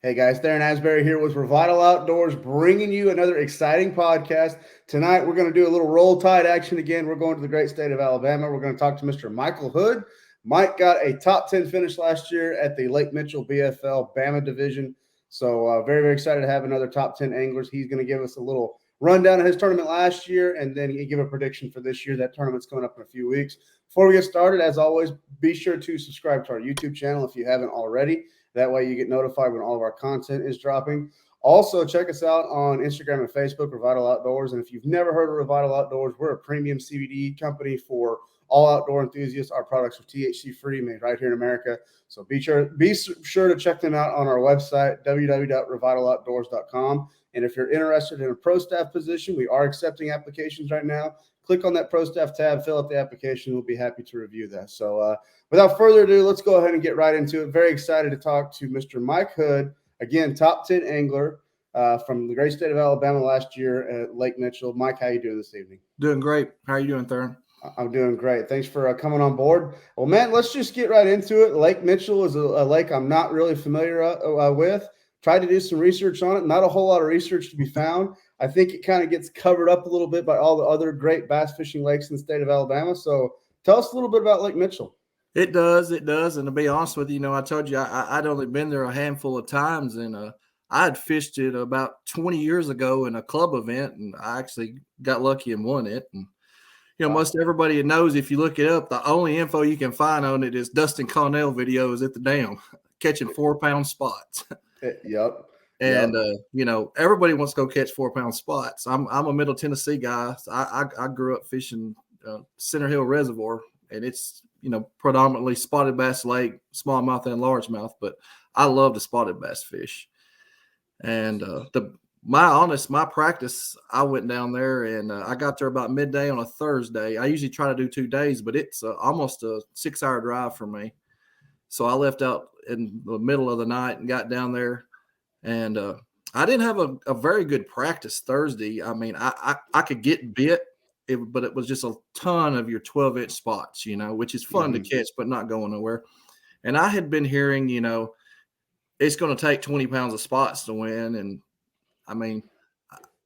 Hey guys, Darren Asbury here with Revital Outdoors, bringing you another exciting podcast. Tonight, we're going to do a little roll tide action again. We're going to the great state of Alabama. We're going to talk to Mr. Michael Hood. Mike got a top 10 finish last year at the Lake Mitchell BFL Bama division. So very, very excited to have another top 10 anglers. He's going to give us a little rundown of his tournament last year and then give a prediction for this year. That tournament's coming up in a few weeks. Before we get started, as always, be sure to subscribe to our YouTube channel if you haven't already. That way you get notified when all of our content is dropping. Also, check us out on Instagram and Facebook, Revital Outdoors. And if you've never heard of Revital Outdoors, we're a premium CBD company for all outdoor enthusiasts. Our products are THC-free, made right here in America. So be sure to check them out on our website, www.revitaloutdoors.com. And if you're interested in a pro staff position, we are accepting applications right now. Click on that pro staff tab, fill out the application. We'll be happy to review that. So without further ado, let's go ahead and get right into it. Very excited to talk to Mr. Mike Hood, again, top 10 angler from the great state of Alabama last year at Lake Mitchell. Mike, how you doing this evening? Doing great. How are you doing, Theron? I'm doing great. Thanks for coming on board. Well, man, let's just get right into it. Lake Mitchell is a lake I'm not really familiar with. Tried to do some research on it. Not a whole lot of research to be found. I think it kind of gets covered up a little bit by all the other great bass fishing lakes in the state of Alabama. So tell us a little bit about Lake Mitchell. It does. And to be honest with you, I told you I'd only been there a handful of times, and I had fished it about 20 years ago in a club event, and I actually got lucky and won it. And most everybody knows, if you look it up, the only info you can find on it is Dustin Connell videos at the dam catching 4-pound spots. Yep. And, everybody wants to go catch 4-pound spots. I'm a Middle Tennessee guy. So I grew up fishing Center Hill Reservoir, and it's, predominantly spotted bass lake, smallmouth and largemouth, but I love the spotted bass fish. And my practice, I went down there and I got there about midday on a Thursday. I usually try to do 2 days, but it's almost a 6-hour drive for me. So I left out in the middle of the night and got down there. And I didn't have a very good practice Thursday. I mean, I could get bit, but it was just a ton of your 12-inch spots, which is fun to catch, but not going nowhere. And I had been hearing, it's going to take 20 pounds of spots to win. And, I mean,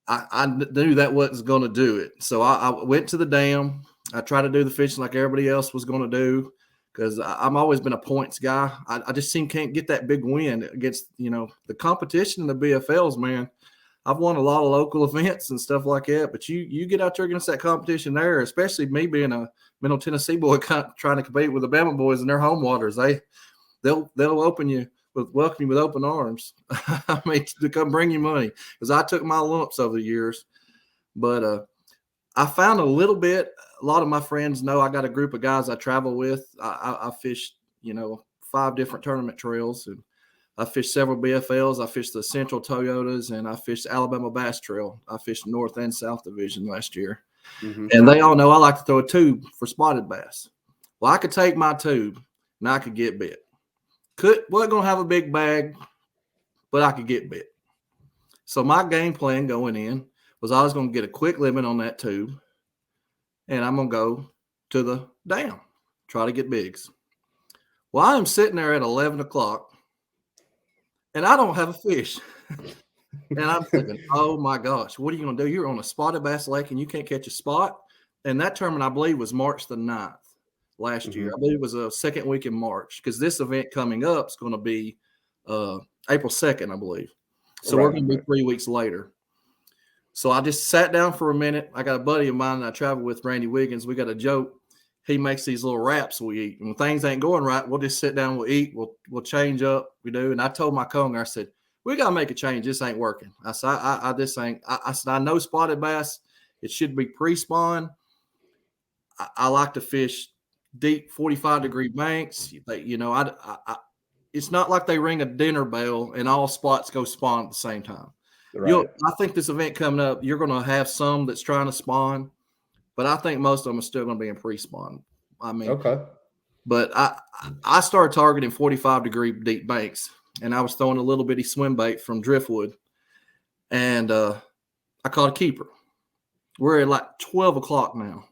I knew that wasn't going to do it. So I went to the dam. I tried to do the fishing like everybody else was going to do, because I've always been a points guy. I just can't get that big win against, the competition in the BFLs, man. I've won a lot of local events and stuff like that, but you get out there against that competition there, especially me being a Middle Tennessee boy trying to compete with the Bama boys in their home waters. They'll welcome you with open arms. I mean, to come bring you money, because I took my lumps over the years. But I found a lot of my friends know I got a group of guys I travel with. I fished, 5 different tournament trails, and I fished several BFLs. I fished the Central Toyotas, and I fished Alabama Bass Trail. I fished North and South Division last year. Mm-hmm. And they all know I like to throw a tube for spotted bass. Well, I could take my tube, and I could get bit. Wasn't going to have a big bag, but I could get bit. So my game plan going in was I was going to get a quick limit on that tube, and I'm going to go to the dam, try to get bigs. Well, I'm sitting there at 11 o'clock, and I don't have a fish. And I'm thinking, oh, my gosh, what are you going to do? You're on a spotted bass lake, and you can't catch a spot. And that tournament, I believe, was March the 9th last year. I believe it was a second week in March, because this event coming up is going to be April 2nd, I believe. So we're going to be 3 weeks later. So I just sat down for a minute. I got a buddy of mine that I travel with, Randy Wiggins. We got a joke. He makes these little wraps we eat. And when things ain't going right, we'll just sit down, we'll eat, we'll change up. We do. And I told my conger, I said, we got to make a change. This ain't working. I said, I said, I know spotted bass. It should be pre-spawn. I like to fish deep 45-degree banks. It's not like they ring a dinner bell and all spots go spawn at the same time. Right. I think this event coming up, you're going to have some that's trying to spawn, but I think most of them are still going to be in pre-spawn. I mean, okay. But I started targeting 45-degree deep banks, and I was throwing a little bitty swim bait from driftwood, and I caught a keeper. We're at like 12 o'clock now.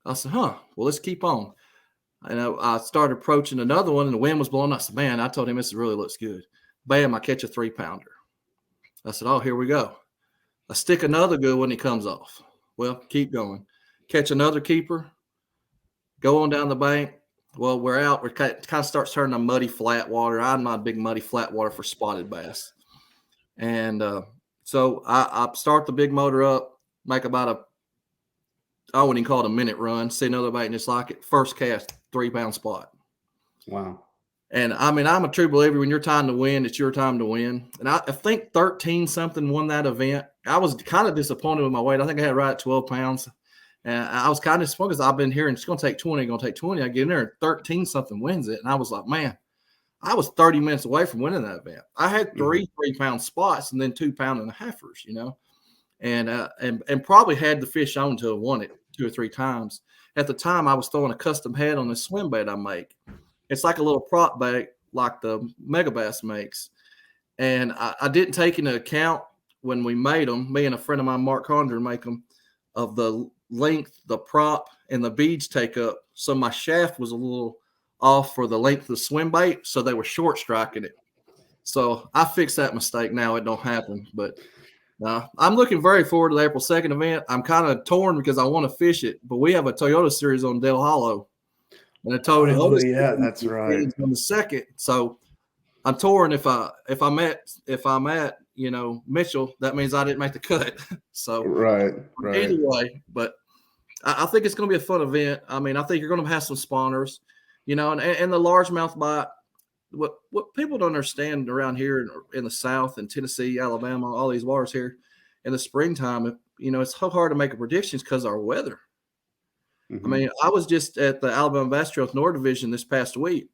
I said, well, let's keep on. And I started approaching another one, and the wind was blowing. I said, man, I told him this really looks good. Bam, I catch a 3-pounder. I said, oh, here we go. I stick another good one, he comes off. Well, keep going. Catch another keeper, go on down the bank. Well, we're out. It kind of starts turning to muddy flat water. I'm not a big muddy flat water for spotted bass. And so I start the big motor up, make about I wouldn't even call it a minute run, see another bait and just like it. First cast, 3-pound spot. Wow. And I mean, I'm a true believer when your time to win, it's your time to win. And I think 13 something won that event. I was kind of disappointed with my weight. I think I had right at 12 pounds. And I was kind of disappointed because I've been hearing it's going to take 20, going to take 20. I get in there and 13 something wins it. And I was like, man, I was 30 minutes away from winning that event. I had 3-pound spots and then 2-pound and a halfers, you know, and probably had the fish on to have won it 2 or 3 times. At the time, I was throwing a custom head on the Swimbait I make. It's like a little prop bait like the Mega Bass makes. And I didn't take into account when we made them, me and a friend of mine, Mark Condren, make them, of the length, the prop, and the beads take up. So my shaft was a little off for the length of the Swimbait, so they were short striking it. So I fixed that mistake now. It don't happen. But I'm looking very forward to the April 2nd event. I'm kind of torn because I want to fish it, but we have a Toyota series on Del Hollow. And I told him, yeah, that's right. On the 2nd. So I'm torn if I'm at you know, Mitchell, that means I didn't make the cut. So right. Either way, but I think it's going to be a fun event. I mean, I think you're going to have some spawners, you know, and the largemouth bite. What people don't understand around here in the South and Tennessee, Alabama, all these waters here in the springtime, you know, it's so hard to make a predictions because of our weather. I mean, I was just at the Alabama Bass Trail North Division this past week.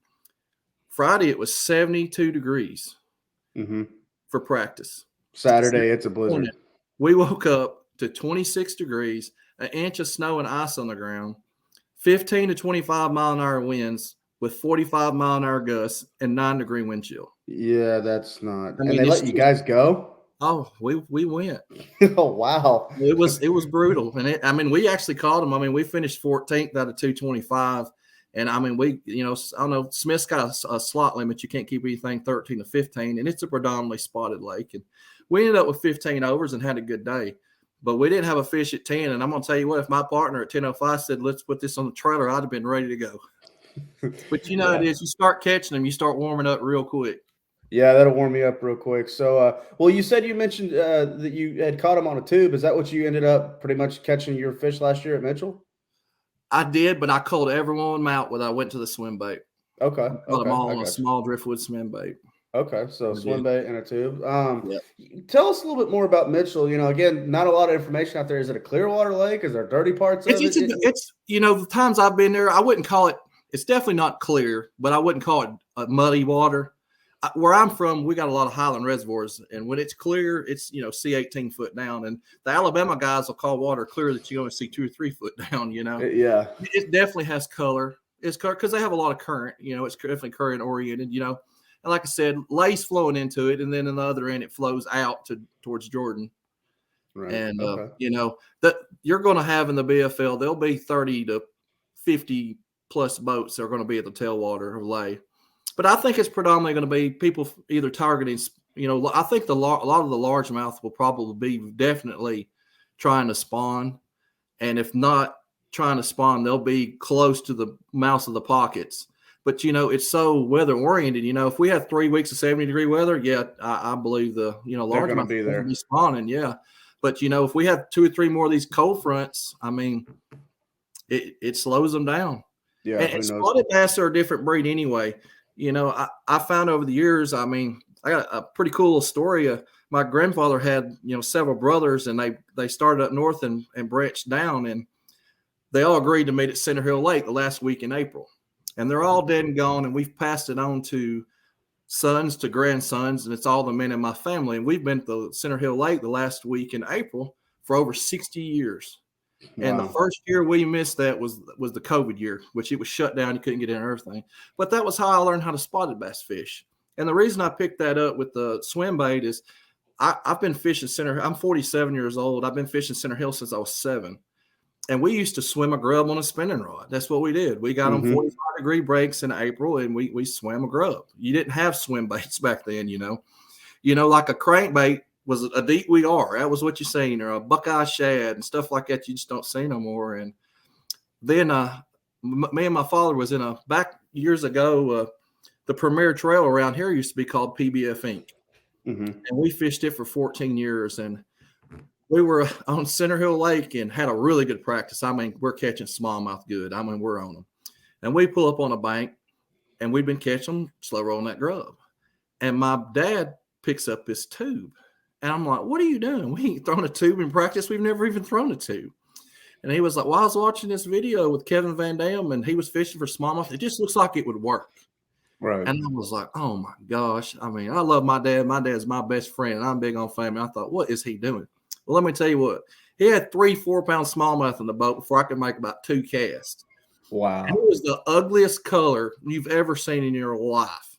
Friday, it was 72 degrees for practice. Saturday, it's a blizzard. We woke up to 26 degrees, an inch of snow and ice on the ground, 15 to 25 mile an hour winds with 45 mile an hour gusts and 9-degree wind chill. Yeah, that's not. And they let you guys go? Oh, we went. Oh, wow. It was brutal. And I mean, we actually caught them. I mean, we finished 14th out of 225. And I mean, we, you know, I don't know, Smith's got a slot limit. You can't keep anything 13 to 15. And it's a predominantly spotted lake. And we ended up with 15 overs and had a good day. But we didn't have a fish at 10. And I'm going to tell you what, if my partner at 10:05 said, let's put this on the trailer, I'd have been ready to go. But you know, It is, you start catching them, you start warming up real quick. Yeah, that'll warm me up real quick. So, well, you said you mentioned that you had caught them on a tube. Is that what you ended up pretty much catching your fish last year at Mitchell? I did, but I called every one of them out when I went to the swim bait. Okay. Caught them all on a small driftwood swim bait. Okay, so swim bait and a tube. Tell us a little bit more about Mitchell. You know, again, not a lot of information out there. Is it a clear water lake? Is there dirty parts of it? It's you know, the times I've been there, I wouldn't call it. It's definitely not clear, but I wouldn't call it muddy water. Where I'm from, we got a lot of highland reservoirs, and when it's clear, it's, you know, see 18 foot down. And the Alabama guys will call water clear that you only see 2 or 3 foot down. You know, yeah, it definitely has color. It's because they have a lot of current. You know, it's definitely current oriented. You know, and like I said, lace flowing into it, and then in the other end, it flows out towards Jordan. Right. And you know that you're going to have in the BFL, there'll be 30 to 50 plus boats that are going to be at the tailwater or lay. But I think it's predominantly going to be people either targeting, you know, I think a lot of the largemouth will probably be definitely trying to spawn. And if not trying to spawn, they'll be close to the mouths of the pockets. But, you know, it's so weather oriented. You know, if we have 3 weeks of 70-degree weather, yeah, I believe the, you know, largemouth will be spawning. Yeah. But, you know, if we have 2 or 3 more of these cold fronts, I mean, it slows them down. Yeah. And spotted bass are a different breed anyway. You know, I found over the years, I mean, I got a pretty cool story. My grandfather had, you know, several brothers, and they started up north and branched down, and they all agreed to meet at Center Hill Lake the last week in April. And they're all dead and gone, and we've passed it on to sons to grandsons, and it's all the men in my family. And we've been to Center Hill Lake the last week in April for over 60 years. Wow. And the first year we missed that was the COVID year, which it was shut down. You couldn't get in and everything. But that was how I learned how to spotted bass fish. And the reason I picked that up with the swim bait is I've been fishing Center. I'm 47 years old. I've been fishing Center Hill since I was 7. And we used to swim a grub on a spinning rod. That's what we did. We got on 45-degree breaks in April, and we swam a grub. You didn't have swim baits back then, like a crankbait was a deep weed R. That was what you seen, or a buckeye shad and stuff like that. You just don't see no more. And then me and my father was back years ago. The premier trail around here used to be called PBF Inc. And we fished it for 14 years. And we were on Center Hill Lake and had a really good practice. I mean, we're catching smallmouth good. I mean, we're on them. And we pull up on a bank, and we've been catching them slow rolling that grub. And my dad picks up this tube. And I'm like, what are you doing? We ain't thrown a tube in practice. We've never even thrown a tube. And he was like, well, I was watching this video with Kevin Van Dam, and he was fishing for smallmouth. It just looks like it would work. Right. And I was like, oh, my gosh. I mean, I love my dad. My dad's my best friend, and I'm big on family. I thought, what is he doing? Well, let me tell you what. He had 3 4-pound smallmouth in the boat before I could make about 2 casts. Wow. And it was the ugliest color you've ever seen in your life.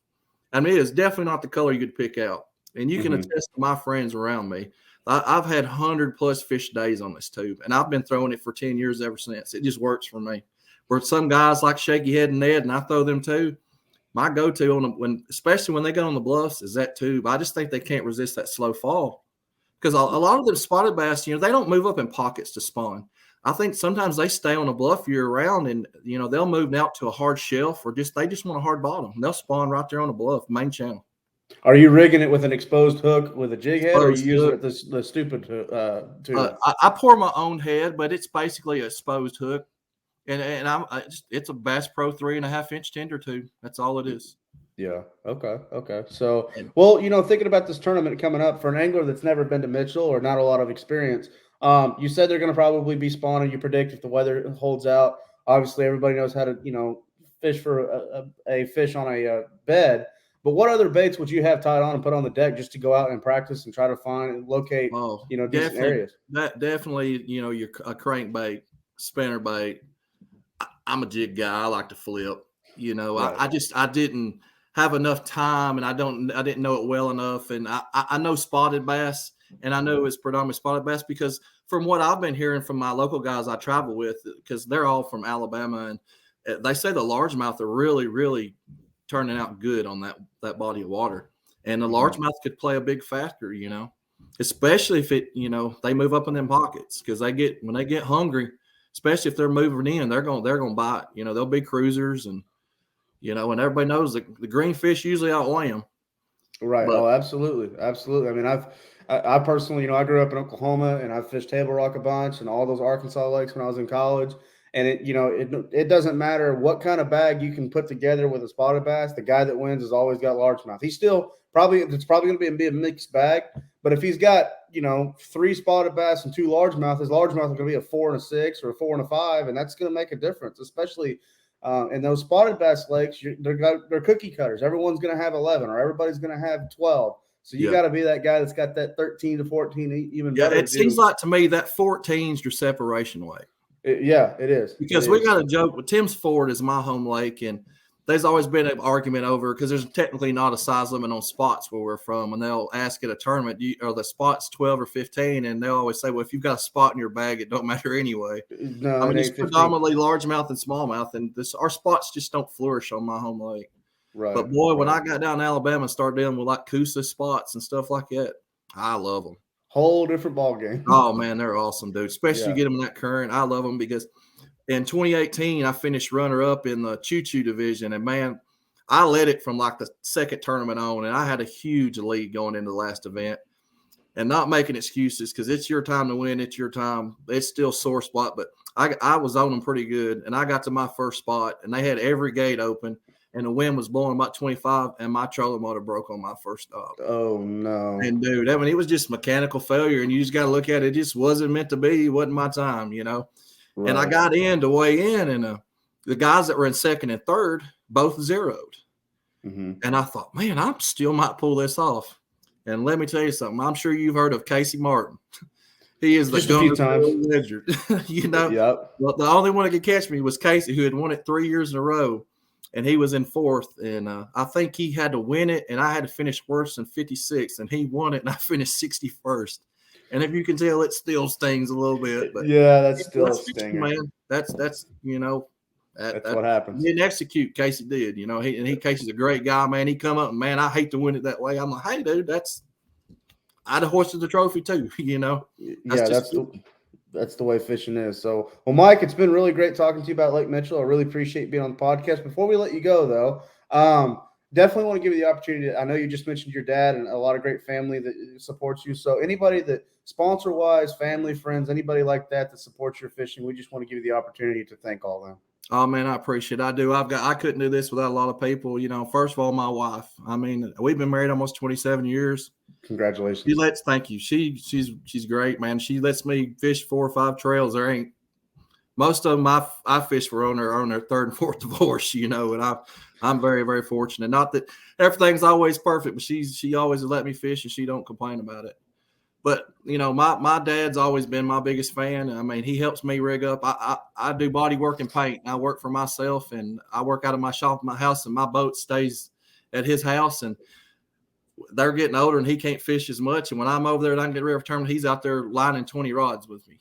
I mean, it is definitely not the color you could pick out. And you can attest to my friends around me. I've had 100-plus fish days on this tube, and I've been throwing it for 10 years ever since. It just works for me. Where some guys like Shaky Head and Ned, and I throw them too, my go-to especially when they get on the bluffs, is that tube. I just think they can't resist that slow fall. Because a lot of them spotted bass, they don't move up in pockets to spawn. I think sometimes they stay on a bluff year round, and they'll move out to a hard shelf, or they just want a hard bottom. They'll spawn right there on the bluff, main channel. Are you rigging it with an exposed hook with a jig head, or are you using the stupid tube? I pour my own head, but it's basically an exposed hook, and it's a Bass Pro 3.5-inch tender tube. That's all it is. Yeah. Okay. So, well, thinking about this tournament coming up, for an angler that's never been to Mitchell or not a lot of experience, you said they're going to probably be spawning. You predict if the weather holds out. Obviously, everybody knows how to, fish for a fish on a bed. But what other baits would you have tied on and put on the deck just to go out and practice and try to find and locate, decent areas? Definitely, a crankbait, spinnerbait. I'm a jig guy. I like to flip. Right. I didn't have enough time, and I didn't know it well enough. And I know spotted bass, and I know it's predominantly spotted bass because from what I've been hearing from my local guys I travel with, because they're all from Alabama, and they say the largemouth are really, really turning out good on that body of water. And the largemouth could play a big factor, especially if they move up in them pockets, because when they get hungry, especially if they're moving in, they're going to bite. They'll be cruisers, and and everybody knows the green fish usually outweigh them. Right. Oh, absolutely. I mean, I personally, I grew up in Oklahoma, and I fished Table Rock a bunch and all those Arkansas lakes when I was in college. And it doesn't matter what kind of bag you can put together with a spotted bass. The guy that wins has always got largemouth. It's probably going to be a mixed bag. But if he's got 3 spotted bass and 2 largemouth, his largemouth is going to be a 4 and a 6 or a 4 and a 5, and that's going to make a difference, especially in those spotted bass lakes. They're cookie cutters. Everyone's going to have 11, or everybody's going to have 12. So you got to be that guy that's got that 13 to 14, even better. It seems like to me that 14 is your separation weight. It is. Because we got a joke with Tim's Ford is my home lake, and there's always been an argument over, because there's technically not a size limit on spots where we're from, and they'll ask at a tournament, are the spots 12 or 15? And they'll always say, well, if you've got a spot in your bag, it don't matter anyway. No, I mean, it's predominantly largemouth and smallmouth, and our spots just don't flourish on my home lake. Right. But boy, when I got down to Alabama and started dealing with like Coosa spots and stuff like that, I love them. Whole different ball game. Oh man, they're awesome, dude. Especially you get them in that current. I love them because in 2018 I finished runner-up in the choo-choo division, and man, I led it from like the second tournament on, and I had a huge lead going into the last event. And not making excuses, because it's your time to win. It's your time. It's still sore spot, but I was on them pretty good, and I got to my first spot, and they had every gate open, and the wind was blowing about 25, and my trolling motor broke on my first stop. Oh, no. And, dude, I mean, it was just mechanical failure, and you just got to look at it. It just wasn't meant to be. It wasn't my time, Right. And I got in to weigh in, and the guys that were in second and third both zeroed. Mm-hmm. And I thought, man, I still might pull this off. And let me tell you something. I'm sure you've heard of Casey Martin. He is the legend. Yep. Well, the only one that could catch me was Casey, who had won it 3 years in a row, and he was in fourth. And I think he had to win it, and I had to finish worse than 56, and he won it, and I finished 61st. And if you can tell, it still stings a little bit. But yeah, that's still a that's fishing, stinger. man. That's That's what happens. He didn't execute. Casey did. Casey's a great guy, man. He come up and, man, I hate to win it that way. I'm like, hey, dude, I'd have hoisted the trophy too. That's the way fishing is. So, well, Mike, it's been really great talking to you about Lake Mitchell. I really appreciate being on the podcast. Before we let you go, though, definitely want to give you the opportunity. I know you just mentioned your dad and a lot of great family that supports you. So anybody that sponsor-wise, family, friends, anybody like that supports your fishing, we just want to give you the opportunity to thank all of them. Oh, man, I appreciate it. I do. I couldn't do this without a lot of people. First of all, my wife. I mean, we've been married almost 27 years. Congratulations. Thank you. She's great, man. She lets me fish 4 or 5 trails. There ain't most of them I fish for on their third and fourth divorce, and I'm very, very fortunate. Not that everything's always perfect, but she always let me fish and she don't complain about it. But my dad's always been my biggest fan. I mean, he helps me rig up. I do body work and paint. I work for myself, and I work out of my shop in my house, and my boat stays at his house. And they're getting older, and he can't fish as much. And when I'm over there and I can get ready for tournament, he's out there lining 20 rods with me.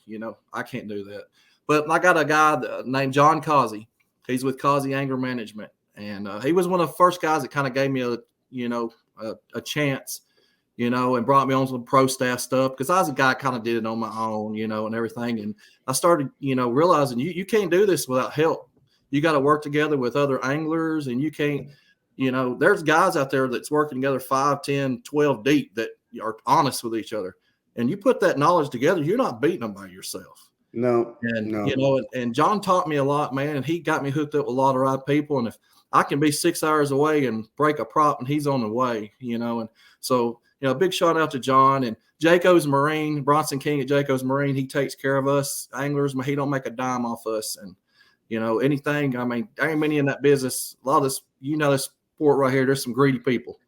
I can't do that. But I got a guy named John Causey. He's with Causey Angler Management, and he was one of the first guys that kind of gave me a chance. And brought me on some pro staff stuff because I was a guy kind of did it on my own, and everything. And I started, realizing you can't do this without help. You got to work together with other anglers, and you can't, there's guys out there that's working together 5, 10, 12 deep that are honest with each other. And you put that knowledge together, you're not beating them by yourself. No. And John taught me a lot, man, and he got me hooked up with a lot of right people. And if I can be 6 hours away and break a prop and he's on the way, and so, big shout out to John and Jayco's Marine, Bronson King at Jayco's Marine. He takes care of us anglers. He don't make a dime off us. And, anything, I mean, there ain't many in that business. A lot of this, this sport right here, there's some greedy people.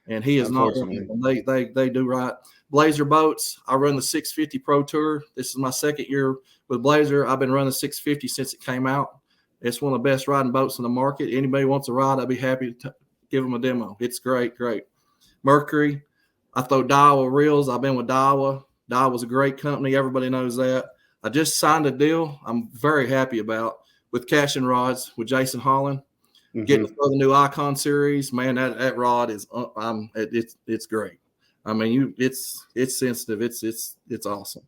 And he is not one of them. They do right. Blazer Boats, I run the 650 Pro Tour. This is my second year with Blazer. I've been running 650 since it came out. It's one of the best riding boats in the market. Anybody wants a ride, I'd be happy to give them a demo. It's great. Mercury, I throw Daiwa reels. I've been with Daiwa. Daiwa's a great company. Everybody knows that. I just signed a deal I'm very happy about with Cash and Rods with Jason Holland. Mm-hmm. Getting to throw the new Icon series. Man, that rod is it's great. I mean, it's sensitive. It's awesome.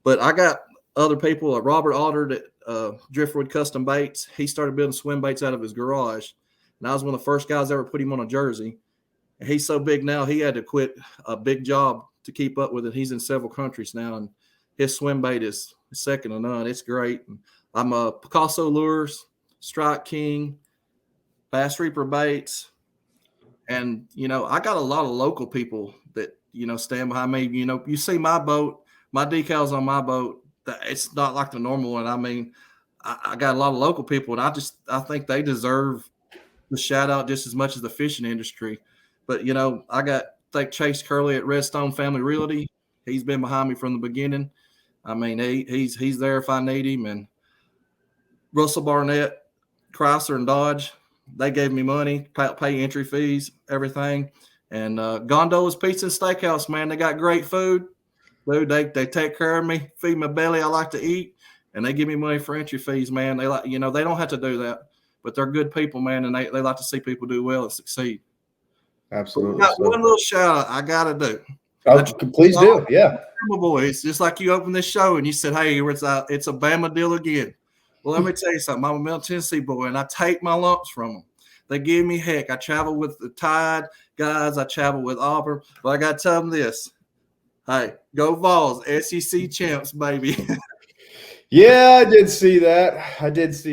But I got other people like Robert Otter at Driftwood Custom Baits. He started building swim baits out of his garage. And I was one of the first guys ever put him on a jersey. And he's so big now, he had to quit a big job to keep up with it. He's in several countries now, and his swim bait is second to none. It's great. And I'm a Picasso Lures, Strike King, Bass Reaper Baits. And, I got a lot of local people that, stand behind me. You see my boat, my decals on my boat, it's not like the normal one. I mean, I got a lot of local people, and I think they deserve the shout out just as much as the fishing industry. But, I think Chase Curley at Redstone Family Realty. He's been behind me from the beginning. I mean, he's there if I need him. And Russell Barnett, Chrysler and Dodge, they gave me money, pay entry fees, everything. And Gondola's Pizza and Steakhouse, man, they got great food. Dude, they take care of me, feed my belly. I like to eat, and they give me money for entry fees, man. They they don't have to do that, but they're good people, man, and they like to see people do well and succeid. Absolutely. Got one little shout out I gotta do. Oh, please do. Yeah. My boys, just like you opened this show and you said, "Hey, it's a Bama deal again." Well, let me tell you something. I'm a Middle Tennessee boy, and I take my lumps from them. They give me heck. I travel with the Tide guys. I travel with Auburn. But I got to tell them this. Hey, go Vols, SEC champs, baby. Yeah, I did see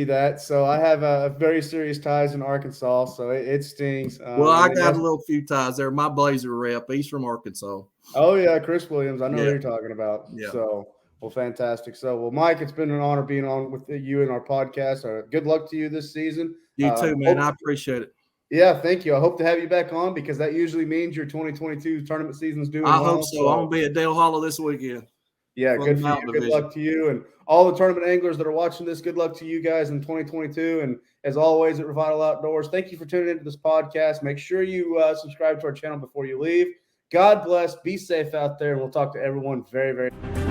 that. So I have very serious ties in Arkansas, so it stings. Well, I got a little few ties there. My Blazer rep, he's from Arkansas. Oh, yeah, Chris Williams. I know who you're talking about. Yeah. So, well, fantastic. So, well, Mike, it's been an honor being on with you in our podcast. Good luck to you this season. You too, man. I appreciate it. Yeah, thank you. I hope to have you back on because that usually means your 2022 tournament season's doing well. I hope so. I'm going to be at Dale Hollow this weekend. Yeah, good for you. Good luck to you. And all the tournament anglers that are watching this, good luck to you guys in 2022. And as always at Revital Outdoors, thank you for tuning into this podcast. Make sure you subscribe to our channel before you leave. God bless. Be safe out there, and we'll talk to everyone very, very